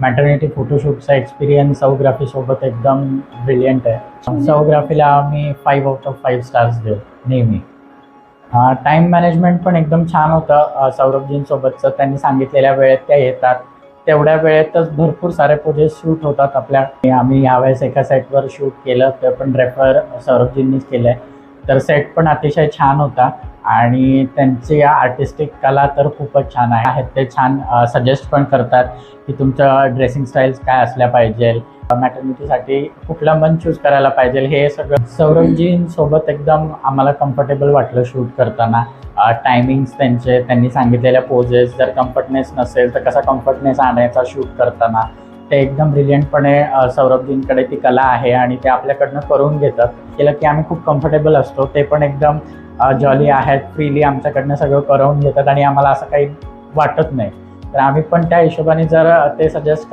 Maternity फोटोशूटचा experience सौग्राफीसोबत एकदम brilliant आहे. सौग्राफीला आम्ही 5/5 स्टार्स देऊ नेहमी. टाईम मॅनेजमेंट पण एकदम छान होतं सौरभजींसोबतचं. त्यांनी सांगितलेल्या वेळेत त्या येतात, तेवढ्या वेळेतच भरपूर सारे प्रोजेक्ट शूट होतात आपल्या. आम्ही यावेळेस एका सेटवर शूट केलं, ते पण रेफर सौरभजींनीच केलं आहे. तर सेट पण अतिशय छान होता आणि त्यांची आर्टिस्टिक कला तर खूपच छान आहेत. ते छान सजेस्ट पण करतात की तुमचं ड्रेसिंग स्टाईल्स काय असल्या पाहिजे, मॅटर्निटीसाठी कुठला मंच चूज करायला पाहिजे, हे सगळं सौरभजींसोबत एकदम आम्हाला कम्फर्टेबल वाटलं शूट करताना. टायमिंग्स त्यांनी सांगितलेल्या पोजेस, जर कम्फर्टनेस नसेल तर कसा कम्फर्टनेस आणायचा शूट करताना, ते एकदम ब्रिलियंटपणे सौरभजींकडे ती कला आहे आणि ते आपल्याकडनं करून घेतात. केलं की आम्ही खूप कम्फर्टेबल असतो. ते पण एकदम जॉली आहेत, फ्रीली आमच्याकडनं सगळं करून घेतात आणि आम्हाला असं काही वाटत नाही. तर आम्ही पण त्या हिशोबाने जर ते सजेस्ट